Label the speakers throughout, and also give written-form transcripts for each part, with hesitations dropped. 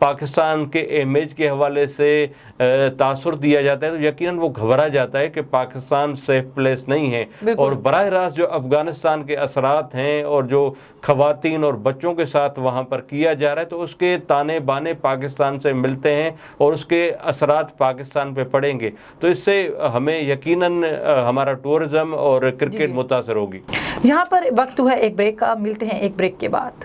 Speaker 1: پاکستان کے امیج کے حوالے سے تاثر دیا جاتا ہے تو یقیناً وہ گھبرا جاتا ہے کہ پاکستان سیف پلیس نہیں ہے. اور براہ راست جو افغانستان کے اثرات ہیں اور جو خواتین اور بچوں کے ساتھ وہاں پر کیا جا رہا ہے تو اس کے تانے بانے پاکستان سے ملتے ہیں اور اس کے اثرات پاکستان پہ پڑیں گے. تو اس سے ہمیں یقیناً ہمارا ٹورزم اور کرکٹ متاثر ہوگی.
Speaker 2: یہاں پر وقت ہوا ایک بریک کا, ملتے ہیں ایک بریک کے بعد.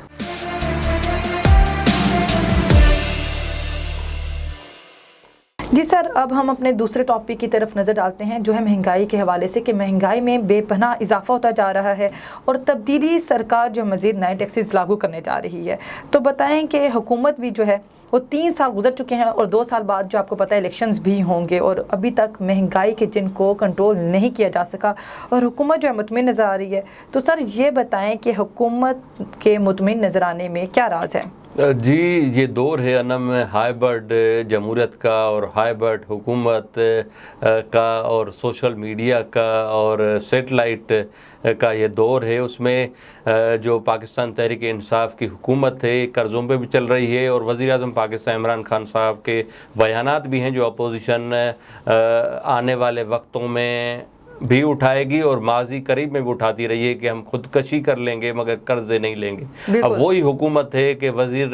Speaker 2: جی سر, اب ہم اپنے دوسرے ٹاپک کی طرف نظر ڈالتے ہیں جو ہے مہنگائی کے حوالے سے, کہ مہنگائی میں بے پناہ اضافہ ہوتا جا رہا ہے اور تبدیلی سرکار جو مزید نئے ٹیکسز لاگو کرنے جا رہی ہے. تو بتائیں کہ حکومت بھی جو ہے وہ 3 سال گزر چکے ہیں اور 2 سال بعد جو آپ کو پتہ ہے الیکشنز بھی ہوں گے, اور ابھی تک مہنگائی کے جن کو کنٹرول نہیں کیا جا سکا اور حکومت جو ہے مطمئن نظر آ رہی ہے. تو سر یہ بتائیں کہ حکومت کے مطمئن نظر آنے میں کیا راز ہے؟
Speaker 1: جی, یہ دور ہے انم ہائیبرڈ جمہوریت کا اور ہائیبرڈ حکومت کا اور سوشل میڈیا کا اور سیٹلائٹ کا یہ دور ہے. اس میں جو پاکستان تحریک انصاف کی حکومت ہے قرضوں پہ بھی چل رہی ہے اور وزیر اعظم پاکستان عمران خان صاحب کے بیانات بھی ہیں جو اپوزیشن آنے والے وقتوں میں بھی اٹھائے گی اور ماضی قریب میں بھی اٹھاتی رہی ہے کہ ہم خودکشی کر لیں گے مگر قرضے نہیں لیں گے. اب وہی حکومت ہے کہ وزیر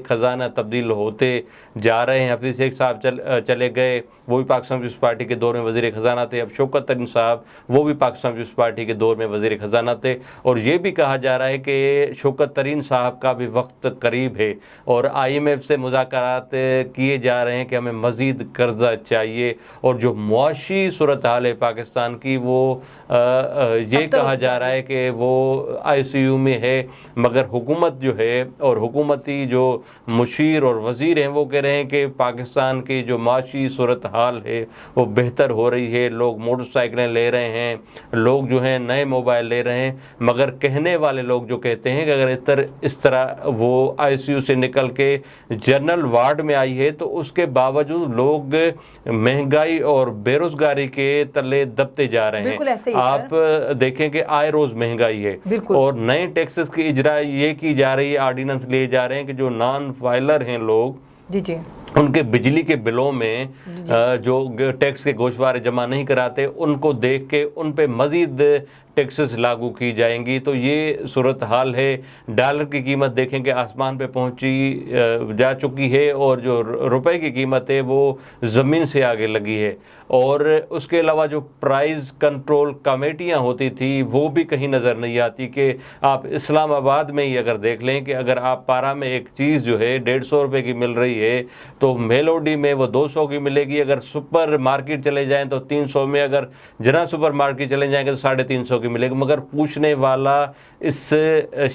Speaker 1: خزانہ تبدیل ہوتے جا رہے ہیں. حفیظ شیخ صاحب چلے گئے, وہ بھی پاکستان پیپلز پارٹی کے دور میں وزیر خزانہ تھے. اب شوکت ترین صاحب وہ بھی پاکستان پیپلز پارٹی کے دور میں وزیر خزانہ تھے. اور یہ بھی کہا جا رہا ہے کہ شوکت ترین صاحب کا بھی وقت قریب ہے اور IMF سے مذاکرات کیے جا رہے ہیں کہ ہمیں مزید قرضہ چاہیے. اور جو معاشی صورتحال ہے پاکستان کی وہ یہ کہا جا رہا ہے کہ وہ ICU میں ہے, مگر حکومت جو ہے اور حکومتی جو مشیر اور وزیر ہیں وہ کہہ رہے ہیں کہ پاکستان کی جو معاشی صورتحال ہے وہ بہتر ہو رہی ہے. لوگ موٹر سائیکلیں لے رہے ہیں, لوگ جو ہیں نئے موبائل لے رہے ہیں, مگر کہنے والے لوگ جو کہتے ہیں کہ اگر اس طرح وہ ICU سے نکل کے جنرل وارڈ میں آئی ہے تو اس کے باوجود لوگ مہنگائی اور بے روزگاری کے تلے دبتے جا رہے ہیں. آپ دیکھیں کہ آئے روز مہنگائی ہے اور نئے ٹیکسز کی اجرا یہ کی جا رہی ہے, آرڈیننس لیے جا رہے ہیں کہ جو نان فائلر ہیں لوگ ان کے بجلی کے بلوں میں جو ٹیکس کے گوشوارے جمع نہیں کراتے ان کو دیکھ کے ان پہ مزید ٹیکسز لاگو کی جائیں گی. تو یہ صورتحال ہے. ڈالر کی قیمت دیکھیں کہ آسمان پہ پہنچی جا چکی ہے اور جو روپے کی قیمت ہے وہ زمین سے آگے لگی ہے. اور اس کے علاوہ جو پرائز کنٹرول کمیٹیاں ہوتی تھی وہ بھی کہیں نظر نہیں آتی. کہ آپ اسلام آباد میں ہی اگر دیکھ لیں کہ اگر آپ پارا میں ایک چیز جو ہے 150 روپے کی مل رہی ہے تو میلوڈی میں وہ 200 کی ملے گی. اگر سپر مارکیٹ چلے جائیں تو 300 میں, اگر جنا سپر مارکیٹ چلے جائیں گے تو 350 کی ملے گی. مگر پوچھنے والا اس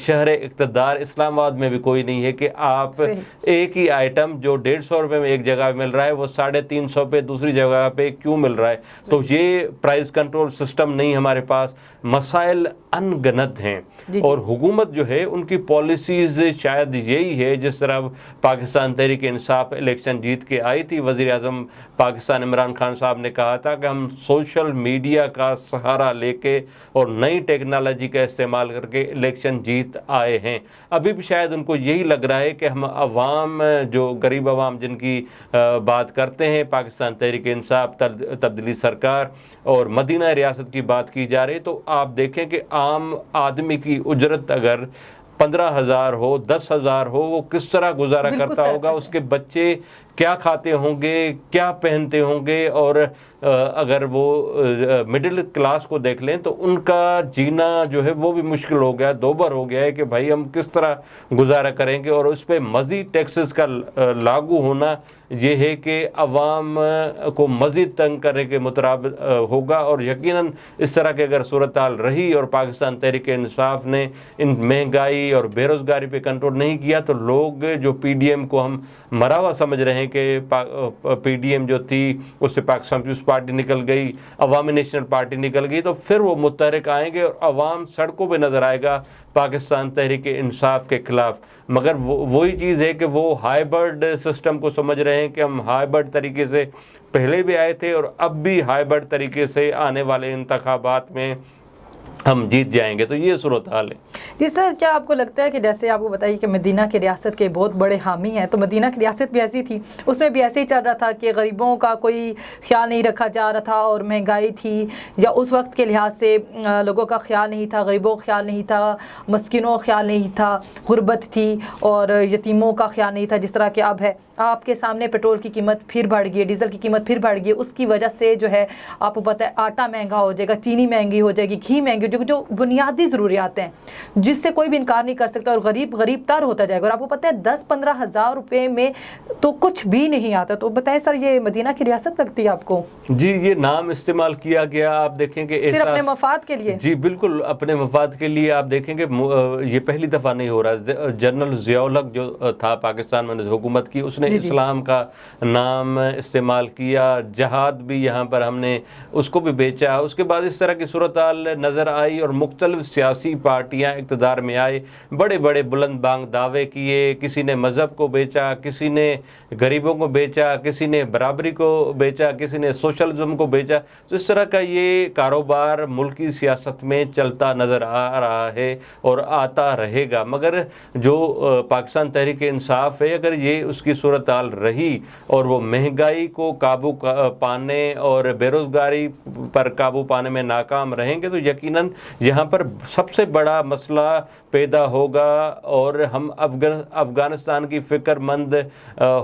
Speaker 1: شہر اقتدار اسلام آباد میں بھی کوئی نہیں ہے کہ آپ ایک ہی آئٹم جو 150 روپے میں ایک جگہ مل رہا ہے وہ 350 پہ دوسری جگہ پہ کیوں مل رہا ہے. تو یہ پرائز کنٹرول سسٹم نہیں ہمارے پاس. مسائل ان گنت ہیں اور حکومت جو ہے ان کی پالیسیز شاید یہی ہے جس طرح پاکستان تحریک انصاف الیکشن جیت کے آئی تھی. وزیر اعظم پاکستان عمران خان صاحب نے کہا تھا کہ ہم سوشل میڈیا کا سہارا لے کے اور نئی ٹیکنالوجی کا استعمال کر کے الیکشن جیت آئے ہیں. ابھی بھی شاید ان کو یہی لگ رہا ہے کہ ہم عوام جو غریب عوام جن کی بات کرتے ہیں پاکستان تحریک انصاف تبدیلی سرکار اور مدینہ ریاست کی بات کی جا رہی, تو آپ دیکھیں کہ عام آدمی کی اجرت اگر 15,000 ہو 10,000 ہو وہ کس طرح گزارا کرتا ہوگا, اس کے بچے کیا کھاتے ہوں گے, کیا پہنتے ہوں گے. اور اگر وہ مڈل کلاس کو دیکھ لیں تو ان کا جینا جو ہے وہ بھی مشکل ہو گیا, دوبر ہو گیا ہے کہ بھائی ہم کس طرح گزارا کریں گے. اور اس پہ مزید ٹیکسز کا لاگو ہونا یہ ہے کہ عوام کو مزید تنگ کرنے کے مترادف ہوگا. اور یقیناً اس طرح کے اگر صورتحال رہی اور پاکستان تحریک انصاف نے ان مہنگائی اور بے روزگاری پہ کنٹرول نہیں کیا تو لوگ جو PDM کو ہم مرا ہوا سمجھ رہے ہیں کہ PDM جو تھی اس سے پاکستان پیپلز پارٹی نکل گئی, عوامی نیشنل پارٹی نکل گئی, تو پھر وہ متحرک آئیں گے اور عوام سڑکوں پہ نظر آئے گا پاکستان تحریک انصاف کے خلاف. مگر وہی چیز ہے کہ وہ ہائیبرڈ سسٹم کو سمجھ رہے ہیں کہ ہم ہائیبرڈ طریقے سے پہلے بھی آئے تھے اور اب بھی ہائیبرڈ طریقے سے آنے والے انتخابات میں ہم جیت جائیں گے. تو یہ صورتحال ہے.
Speaker 2: جی سر، کیا آپ کو لگتا ہے کہ جیسے آپ کو بتائیے کہ مدینہ کی ریاست کے بہت بڑے حامی ہیں، تو مدینہ کی ریاست بھی ایسی تھی، اس میں بھی ایسے ہی چل رہا تھا کہ غریبوں کا کوئی خیال نہیں رکھا جا رہا تھا، اور مہنگائی تھی یا اس وقت کے لحاظ سے لوگوں کا خیال نہیں تھا، غریبوں کا خیال نہیں تھا، مسکینوں کا خیال نہیں تھا، غربت تھی اور یتیموں کا خیال نہیں تھا جس طرح کہ اب ہے. آپ کے سامنے پیٹرول کی قیمت پھر بڑھ گئی ہے، ڈیزل کی قیمت پھر بڑھ گئی ہے. اس کی وجہ سے جو ہے آپ کو پتہ ہے آٹا مہنگا ہو جائے گا، چینی مہنگی ہو جائے گی، گھی مہنگی ہو جائے گی، جو بنیادی ضروریات ہیں جس سے کوئی بھی انکار نہیں کر سکتا، اور غریب غریب تر ہوتا جائے گا. اور آپ کو پتہ ہے 10-15 ہزار روپے میں تو کچھ بھی نہیں آتا. تو بتائیں سر، یہ مدینہ کی ریاست لگتی ہے آپ کو؟
Speaker 1: جی، یہ نام استعمال کیا گیا، آپ دیکھیں کہ
Speaker 2: صرف اپنے مفاد کے لیے.
Speaker 1: جی بالکل اپنے مفاد کے لیے. آپ دیکھیں کہ یہ پہلی دفعہ نہیں ہو رہا. جنرل ضیاء الحق جو تھا پاکستان میں حکومت کی، اس نے اسلام کا نام استعمال کیا. جہاد بھی یہاں پر ہم نے اس کو بھی بیچا. اس کے بعد اس طرح کی صورتحال نظر آئی اور مختلف سیاسی پارٹیاں اقتدار میں آئے، بڑے بڑے بلند بانگ دعوے کیے. کسی نے مذہب کو بیچا، کسی نے غریبوں کو بیچا، کسی نے برابری کو بیچا، کسی نے سوشلزم کو بیچا. تو اس طرح کا یہ کاروبار ملکی سیاست میں چلتا نظر آ رہا ہے اور آتا رہے گا. مگر جو پاکستان تحریک انصاف ہے، اگر یہ اس کی صورتحال رہی اور وہ مہنگائی کو قابو پانے اور بے روزگاری پر قابو پانے میں ناکام رہیں گے، تو یقیناً یہاں پر سب سے بڑا مسئلہ پیدا ہوگا. اور ہم افغانستان کی فکر مند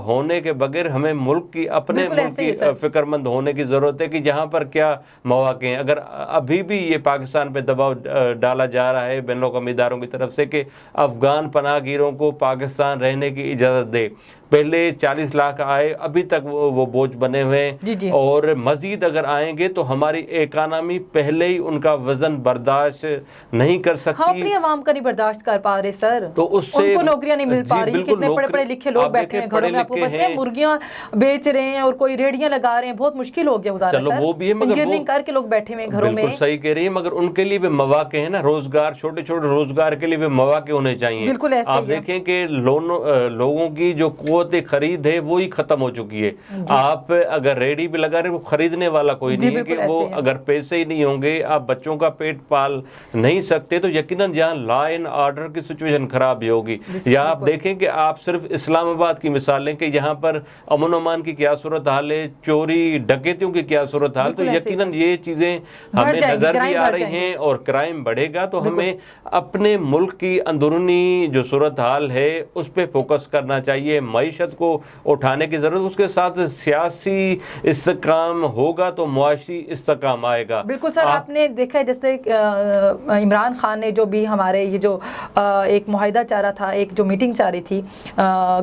Speaker 1: ہونے کے بغیر ہمیں ملک کی اپنے ملک کی فکر مند ہونے کی ضرورت ہے کہ یہاں پر کیا مواقع ہیں. اگر ابھی بھی یہ پاکستان پہ دباؤ ڈالا جا رہا ہے بین الاقوامی اداروں کی طرف سے کہ افغان پناہ گیروں کو پاکستان رہنے کی اجازت دے، پہلے 40 لاکھ آئے، ابھی تک وہ بوجھ بنے ہوئے ہیں، اور مزید اگر آئیں گے تو ہماری اکانومی پہلے ہی ان کا وزن برداشت نہیں کر سکتی.
Speaker 2: ہم اپنی عوام کا نہیں برداشت کر پا رہے سر،
Speaker 1: تو اس سے
Speaker 2: ان کو نوکریاں نہیں مل پا رہی. کتنے پڑھے پڑھے لکھے لوگ بیٹھے ہیں گھروں میں، آپ کو پتہ ہے مرغیاں بیچ رہے ہیں اور کوئی ریڑیاں لگا رہے ہیں. بہت مشکل ہو گیا گزارا.
Speaker 1: چلو وہ بھی ہے، مگر
Speaker 2: انجینئرنگ کر کے لوگ بیٹھے ہوئے گھروں میں.
Speaker 1: بالکل صحیح کہہ رہی ہیں، مگر ان کے لیے بھی مواقع ہیں نا، روزگار، چھوٹے چھوٹے روزگار کے لیے بھی مواقع ہونے چاہیے.
Speaker 2: بالکل ایسے
Speaker 1: آپ دیکھیں کہ لوگوں کی جو قوت خرید ہے وہی ختم ہو چکی ہے. آپ اگر ریڑھی بھی لگا رہے ہیں، وہ خریدنے والا کوئی نہیں ہے. کہ وہ اگر پیسے ہی نہیں ہوں گے، آپ بچوں کا پیٹ پال نہیں سکتے، تو یقیناً یہاں لا اینڈ آرڈر کی سچویشن خراب ہی ہوگی. یا آپ دیکھیں کہ آپ صرف اسلام آباد کی مثال لیں کہ یہاں پر امن و امان کی کیا صورتحال ہے، چوری ڈکیتیوں کی کیا صورتحال. تو یقیناً یہ چیزیں ہمیں نظر بھی آ رہی ہیں اور کرائم بڑھے گا. تو ہمیں اپنے ملک کی اندرونی جو صورتحال ہے اس پہ فوکس کرنا چاہیے. معیشت کو اٹھانے کی ضرورت، اس کے ساتھ سیاسی استحکام ہوگا تو معاشی استحکام آئے گا.
Speaker 2: بالکل سر، آپ نے دیکھا ہے جیسے عمران خان نے جو بھی ہمارے یہ جو ایک معاہدہ چاہ رہا تھا، ایک جو میٹنگ چاہ رہی تھی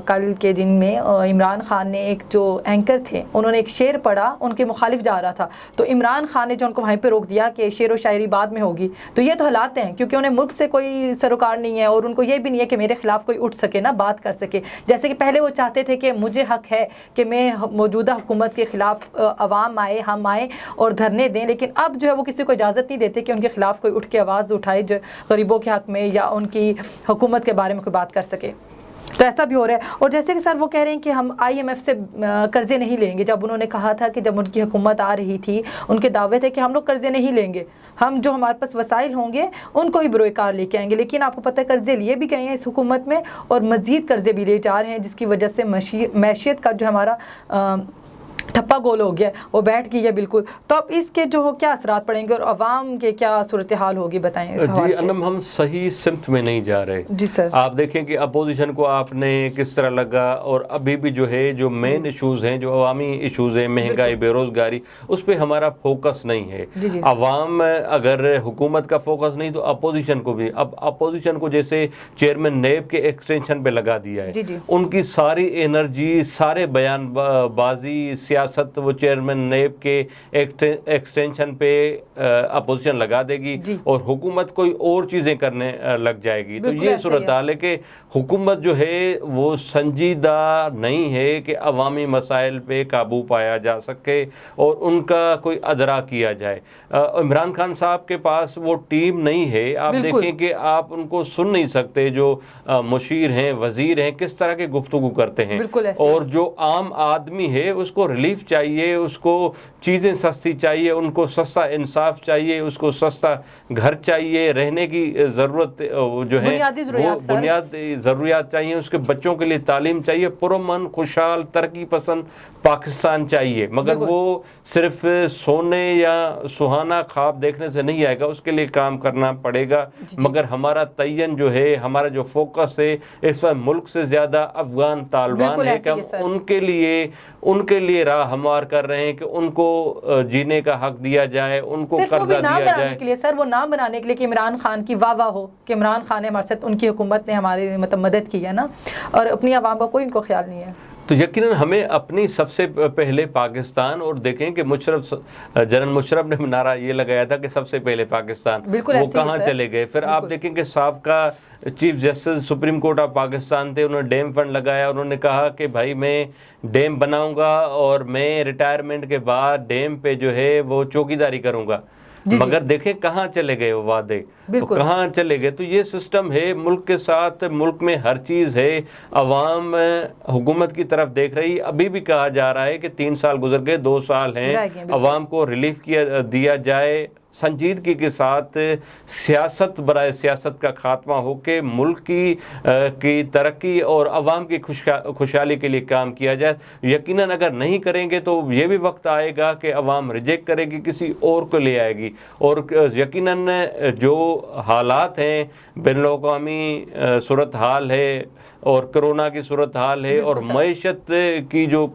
Speaker 2: کل کے دن میں، عمران خان نے ایک جو اینکر تھے انہوں نے ایک شعر پڑھا، ان کے مخالف جا رہا تھا، تو عمران خان نے جو ان کو وہیں پہ روک دیا کہ شعر و شاعری بعد میں ہوگی. تو یہ تو حالات ہیں، کیونکہ انہیں ملک سے کوئی سروکار نہیں ہے اور ان کو یہ بھی نہیں ہے کہ میرے خلاف کوئی اٹھ سکے نا، بات کر سکے. جیسے کہ پہلے وہ چاہتے تھے کہ مجھے حق ہے کہ میں موجودہ حکومت کے خلاف عوام آئے، ہم آئیں اور دھرنے دیں، لیکن اب جو ہے وہ کسی کو اجازت نہیں دیتے کہ ان کے خلاف کوئی اٹھ کے آواز اٹھائے جو غریبوں کے حق میں یا ان کی حکومت کے بارے میں کوئی بات کر سکے. تو ایسا بھی ہو رہا ہے. اور جیسے کہ سر وہ کہہ رہے ہیں کہ ہم IMF سے قرضے نہیں لیں گے. جب انہوں نے کہا تھا کہ جب ان کی حکومت آ رہی تھی، ان کے دعوے تھے کہ ہم لوگ قرضے نہیں لیں گے، ہم جو ہمارے پاس وسائل ہوں گے ان کو ہی بروئے کار لے کے آئیں گے. لیکن آپ کو پتہ ہے قرضے لیے بھی گئے ہیں اس حکومت میں اور مزید قرضے بھی لے جا رہے ہیں، جس کی وجہ سے معیشت کا جو ہمارا ٹھپا گول ہو گیا، وہ بیٹھ گئی ہے بالکل. تو اب اس کے جو کیا اثرات پڑیں گے اور عوام کے کیا صورتحال ہوگی، بتائیں اس حوالے سے.
Speaker 1: جی انم، ہم صحیح سمت میں نہیں جا رہے.
Speaker 2: جی سر،
Speaker 1: آپ دیکھیں کہ اپوزیشن کو آپ نے کس طرح لگا، اور ابھی بھی جو ہے جو مین ایشوز ہیں، جو عوامی ایشوز ہیں، مہنگائی، بے روزگاری، اس پہ ہمارا فوکس نہیں ہے. عوام اگر حکومت کا فوکس نہیں تو اپوزیشن کو بھی. اب اپوزیشن کو جیسے چیئرمین نیب کے ایکسٹینشن پہ لگا دیا ہے، ان کی ساری انرجی، سارے بیان بازی، سیاست وہ چیئرمین نیب کے ایکسٹینشن پہ اپوزیشن لگا دے گی اور حکومت کوئی اور چیزیں کرنے لگ جائے گی. تو یہ صورتحال ہے کہ حکومت جو ہے وہ سنجیدہ نہیں ہے کہ عوامی مسائل پہ قابو پایا جا سکے اور ان کا کوئی ادراک کیا جائے. عمران خان صاحب کے پاس وہ ٹیم نہیں ہے. آپ دیکھیں کہ آپ ان کو سن نہیں سکتے، جو مشیر ہیں، وزیر ہیں، کس طرح کے گفتگو کرتے ہیں، اور جو عام آدمی ہے اس کو ریلیٹ ریلیف چاہیے, اس کو چیزیں سستی چاہیے, ان کو سستا انصاف چاہیے, اس کو سستا گھر چاہیے, رہنے کی ضرورت جو ہے وہ بنیادی ضروریات چاہیے, اس کے بچوں کے لیے تعلیم چاہیے, پرامن خوشحال ترقی پسند پاکستان چاہیے. مگر وہ صرف سونے یا سہانا خواب دیکھنے سے نہیں آئے گا, اس کے لیے کام کرنا پڑے گا. مگر ہمارا تعین جو ہے, ہمارا جو فوکس ہے اس وقت ملک سے زیادہ افغان طالبان ہے کہ ہم ان کے لیے راہ ہموار کر رہے ہیں کہ ان کو جینے کا حق دیا جائے, ان کو قرضہ دیا جائے.
Speaker 2: سر وہ نام بنانے کے لیے کہ عمران خان کی واہ واہ ہو کہ عمران خان نے ہمارے ساتھ, ان کی حکومت نے ہماری مدد کی ہے نا, اور اپنی عوام کا کوئی ان کو خیال نہیں ہے.
Speaker 1: تو یقیناً ہمیں اپنی سب سے پہلے پاکستان, اور دیکھیں کہ جنرل مشرف نے نعرہ یہ لگایا تھا کہ سب سے پہلے پاکستان, وہ کہاں چلے گئے. پھر آپ دیکھیں کہ سابقہ chief justice supreme court of Pakistan تھے, انہوں نے ڈیم فنڈ لگایا, انہوں نے کہا کہ بھائی میں ڈیم بناؤں گا اور میں ریٹائرمنٹ کے بعد ڈیم پہ جو ہے وہ چوکیداری کروں گا. مگر دیکھیں کہاں چلے گئے وہ وعدے, کہاں چلے گئے. تو یہ سسٹم ہے ملک کے ساتھ, ملک میں ہر چیز ہے, عوام حکومت کی طرف دیکھ رہی. ابھی بھی کہا جا رہا ہے کہ 3 سال گزر گئے, 2 سال ہیں, عوام کو ریلیف دیا جائے. سنجیدگی کے ساتھ سیاست برائے سیاست کا خاتمہ ہو کے ملک کی ترقی اور عوام کی خوشحالی کے لیے کام کیا جائے. یقیناً اگر نہیں کریں گے تو یہ بھی وقت آئے گا کہ عوام ریجیکٹ کرے گی, کسی اور کو لے آئے گی. اور یقیناً جو حالات ہیں, بین الاقوامی صورتحال ہے اور کرونا کی صورتحال ہے اور معیشت کی جو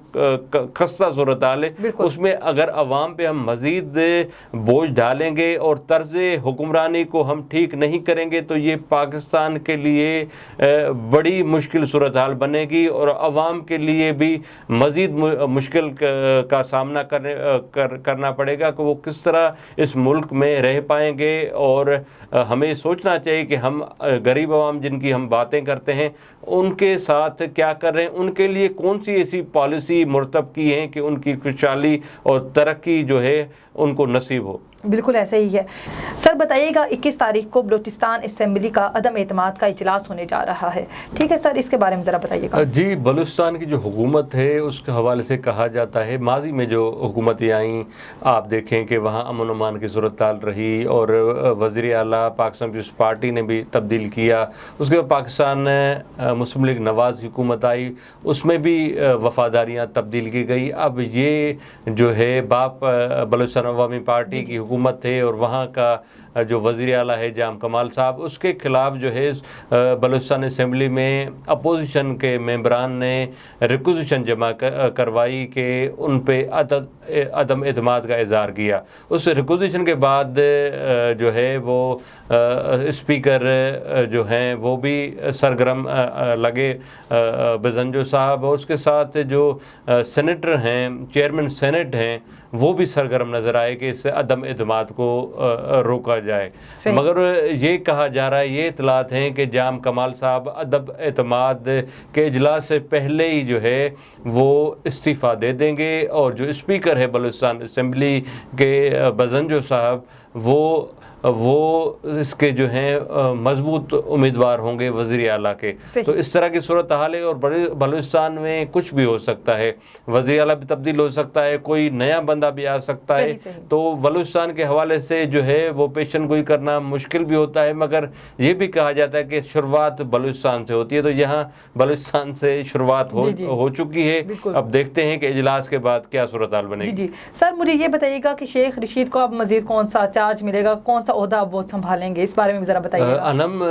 Speaker 1: خستہ صورتحال ہے, اس میں اگر عوام پہ ہم مزید بوجھ ڈالیں گے اور طرز حکمرانی کو ہم ٹھیک نہیں کریں گے تو یہ پاکستان کے لیے بڑی مشکل صورتحال بنے گی, اور عوام کے لیے بھی مزید مشکل کا سامنا کرنا پڑے گا کہ وہ کس طرح اس ملک میں رہ پائیں گے. اور ہمیں سوچنا چاہیے کہ ہم غریب عوام جن کی ہم باتیں کرتے ہیں ان کے ساتھ کیا کر رہے ہیں, ان کے لیے کون سی ایسی پالیسی مرتب کی ہیں کہ ان کی خوشحالی اور ترقی جو ہے ان کو نصیب ہو.
Speaker 2: بالکل ایسے ہی ہے. سر بتائیے گا 21 تاریخ کو بلوچستان اسمبلی کا عدم اعتماد کا اجلاس ہونے جا رہا ہے, ٹھیک ہے سر, اس کے بارے میں ذرا بتائیے گا.
Speaker 1: جی, بلوچستان کی جو حکومت ہے اس کے حوالے سے کہا جاتا ہے ماضی میں جو حکومتیں آئیں, آپ دیکھیں کہ وہاں امن و امان کی صورتحال رہی اور وزیر اعلیٰ پاکستان پیپلز پارٹی نے بھی تبدیل کیا. اس کے بعد پاکستان مسلم لیگ نواز حکومت آئی, اس میں بھی وفاداریاں تبدیل کی گئی. اب یہ جو ہے باپ بلوچستان عوامی پارٹی کی حکومت ہے اور وہاں کا جو وزیر اعلیٰ ہے جام کمال صاحب, اس کے خلاف جو ہے بلوچستان اسمبلی میں اپوزیشن کے ممبران نے ریکوزیشن جمع کروائی کہ ان پہ عدم اعتماد کا اظہار کیا. اس ریکوزیشن کے بعد جو ہے وہ اسپیکر جو ہیں وہ بھی سرگرم لگے, بزنجو صاحب, اور اس کے ساتھ جو سینیٹر ہیں, چیئرمین سینٹ ہیں, وہ بھی سرگرم نظر آئے کہ اس سے عدم اعتماد کو روکا جائے. مگر یہ کہا جا رہا ہے, یہ اطلاعات ہیں کہ جام کمال صاحب عدم اعتماد کے اجلاس سے پہلے ہی جو ہے وہ استعفیٰ دے دیں گے, اور جو اسپیکر ہے بلوچستان اسمبلی کے بزنجو صاحب وہ اس کے جو ہیں مضبوط امیدوار ہوں گے وزیر اعلیٰ کے. تو اس طرح کی صورتحال ہے, اور بلوچستان میں کچھ بھی ہو سکتا ہے, وزیر اعلیٰ بھی تبدیل ہو سکتا ہے, کوئی نیا بندہ بھی آ سکتا ہے. تو بلوچستان کے حوالے سے جو ہے وہ پیشن گوئی کرنا مشکل بھی ہوتا ہے, مگر یہ بھی کہا جاتا ہے کہ شروعات بلوچستان سے ہوتی ہے. تو یہاں بلوچستان سے شروعات ہو چکی ہے. اب دیکھتے ہیں کہ اجلاس کے بعد کیا صورتحال بنے گی.
Speaker 2: جی سر, مجھے یہ بتائیے گا کہ شیخ رشید کو اب مزید کون سا چارج ملے گا, کون سا عہدہ وہ سنبھالیں گے, اس بارے میں ذرا بتائیے.
Speaker 1: انم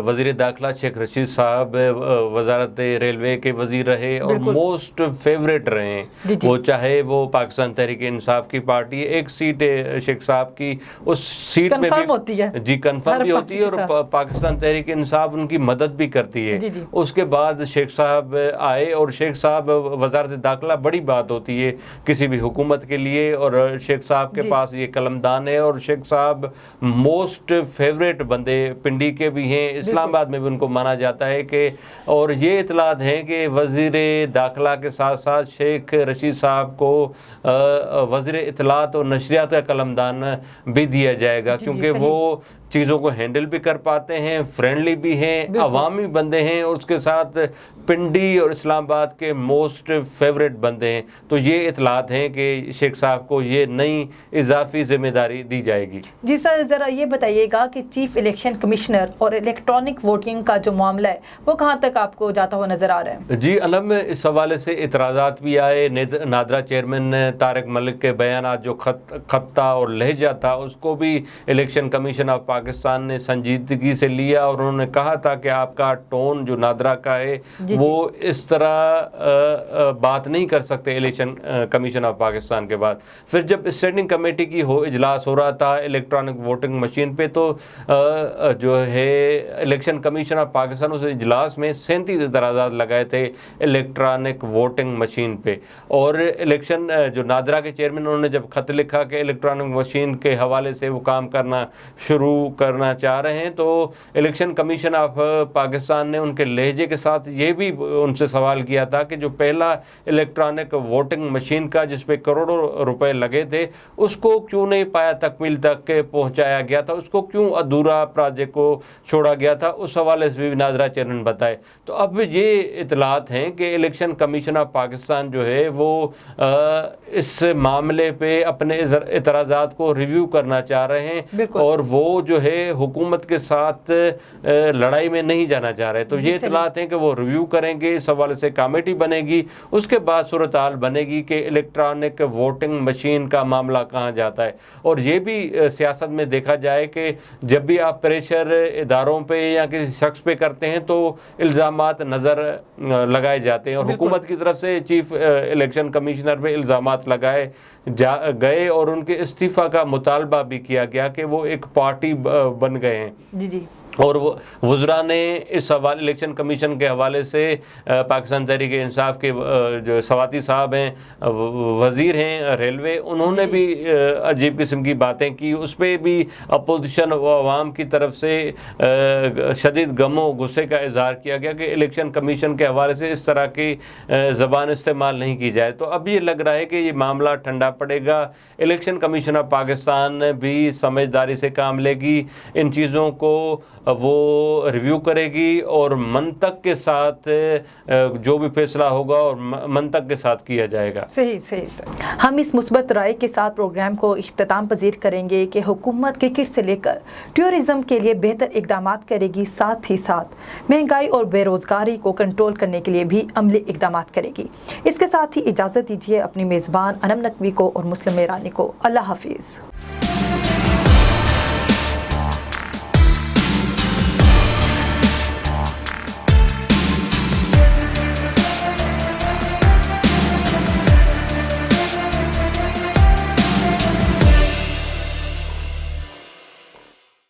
Speaker 1: وزیر داخلہ شیخ رشید صاحب وزارت ریلوے کے وزیر رہے اور موسٹ فیوریٹ رہے ہیں. وہ چاہے وہ پاکستان تحریک انصاف کی پارٹی, ایک سیٹ شیخ صاحب کی اس سیٹ میں
Speaker 2: کنفرم ہوتی ہے,
Speaker 1: جی کنفرم بھی ہوتی ہے, اور پاکستان تحریک انصاف ان کی مدد بھی کرتی ہے. اس کے بعد شیخ صاحب آئے, اور شیخ صاحب وزارت داخلہ بڑی بات ہوتی ہے کسی بھی حکومت کے لیے, اور شیخ صاحب کے پاس یہ قلمدان ہے, اور شیخ صاحب موسٹ فیوریٹ بندے پنڈی کے بھی ہیں, اسلام آباد میں بھی ان کو مانا جاتا ہے کہ. اور یہ اطلاعات ہیں کہ وزیر داخلہ کے ساتھ ساتھ شیخ رشید صاحب کو وزیر اطلاعات اور نشریات کا قلمدان بھی دیا جائے گا, کیونکہ وہ چیزوں کو ہینڈل بھی کر پاتے ہیں، فرینڈلی بھی ہیں، عوامی بندے ہیں، اور اس کے ساتھ پنڈی اور اسلام آباد کے موسٹ فیوریٹ بندے ہیں. تو یہ اطلاعات ہیں کہ شیخ صاحب کو یہ نئی اضافی ذمہ داری دی جائے گی.
Speaker 2: جی سر، ذرا یہ بتائیے گا کہ چیف الیکشن کمشنر اور الیکٹرانک ووٹنگ کا جو معاملہ ہے وہ کہاں تک آپ کو جاتا ہوا نظر آ رہا ہے؟
Speaker 1: جی انم، اس حوالے سے اعتراضات بھی آئے. نادرا چیئرمین طارق ملک کے بیانات جو خطہ اور لہجہ تھا اس کو بھی الیکشن کمیشن آف پاکستان نے سنجیدگی سے لیا، اور انہوں نے کہا تھا کہ آپ کا ٹون جو نادرا کا ہے وہ اس طرح بات نہیں کر سکتے الیکشن کمیشن آف پاکستان کے بعد. پھر جب اسٹینڈنگ کمیٹی کی اجلاس ہو رہا تھا الیکٹرانک ووٹنگ مشین پہ، تو جو ہے الیکشن کمیشن آف پاکستان اس اجلاس میں 37 اعتراضات لگائے تھے الیکٹرانک ووٹنگ مشین پہ. اور الیکشن جو نادرا کے چیئرمین، انہوں نے جب خط لکھا کہ الیکٹرانک مشین کے حوالے سے وہ کام کرنا شروع کرنا چاہ رہے ہیں، تو الیکشن کمیشن آف پاکستان نے ان کے لہجے کے ساتھ یہ بھی ان سے سوال کیا تھا کہ جو پہلا الیکٹرانک ووٹنگ مشین کا جس پہ کروڑوں روپے لگے تھے اس کو کیوں نہیں پایا تکمیل تک پہنچایا گیا تھا، اس کو کیوں ادھورا پروجیکٹ کو چھوڑا گیا تھا، اس حوالے سے بھی نادرا چیئرمین بتائے. تو اب یہ اطلاعات ہیں کہ الیکشن کمیشن آف پاکستان جو ہے وہ اس معاملے پہ اپنے اعتراضات کو ریویو کرنا چاہ رہے ہیں، اور وہ جو ہے حکومت کے ساتھ لڑائی میں نہیں جانا چاہ رہے. تو یہ اطلاعات ہیں کہ وہ ریویو کریں گے، اس حوالے سے کمیٹی بنے گی، اس کے بعد صورتحال بنے گی کہ الیکٹرانک ووٹنگ مشین کا معاملہ کہاں جاتا ہے. اور یہ بھی سیاست میں دیکھا جائے کہ جب بھی آپ پریشر اداروں پہ یا کسی شخص پہ کرتے ہیں تو الزامات نظر لگائے جاتے ہیں، اور حکومت کی طرف سے چیف الیکشن کمشنر پہ الزامات لگائے گئے اور ان کے استعفیٰ کا مطالبہ بھی کیا گیا کہ وہ ایک پارٹی بن گئے ہیں.
Speaker 2: جی
Speaker 1: اور وزراء نے اس حوالے الیکشن کمیشن کے حوالے سے پاکستان تحریک انصاف کے جو سواتی صاحب ہیں، وزیر ہیں ریلوے، انہوں نے بھی عجیب قسم کی باتیں کی. اس پہ بھی اپوزیشن و عوام کی طرف سے شدید غم و غصے کا اظہار کیا گیا کہ الیکشن کمیشن کے حوالے سے اس طرح کی زبان استعمال نہیں کی جائے. تو اب یہ لگ رہا ہے کہ یہ معاملہ ٹھنڈا پڑے گا. الیکشن کمیشن آف پاکستان بھی سمجھداری سے کام لے گی، ان چیزوں کو وہ ریویو کرے گی، اور منطق کے ساتھ جو بھی فیصلہ ہوگا اور منطق کے ساتھ کیا جائے گا.
Speaker 2: صحیح سر. ہم اس مثبت رائے کے ساتھ پروگرام کو اختتام پذیر کریں گے کہ حکومت کرکٹ سے لے کر ٹورزم کے لیے بہتر اقدامات کرے گی، ساتھ ہی ساتھ مہنگائی اور بے روزگاری کو کنٹرول کرنے کے لیے بھی عملی اقدامات کرے گی. اس کے ساتھ ہی اجازت دیجیے اپنی میزبان انم نقوی کو اور مسلم ایرانی کو. اللہ حافظ.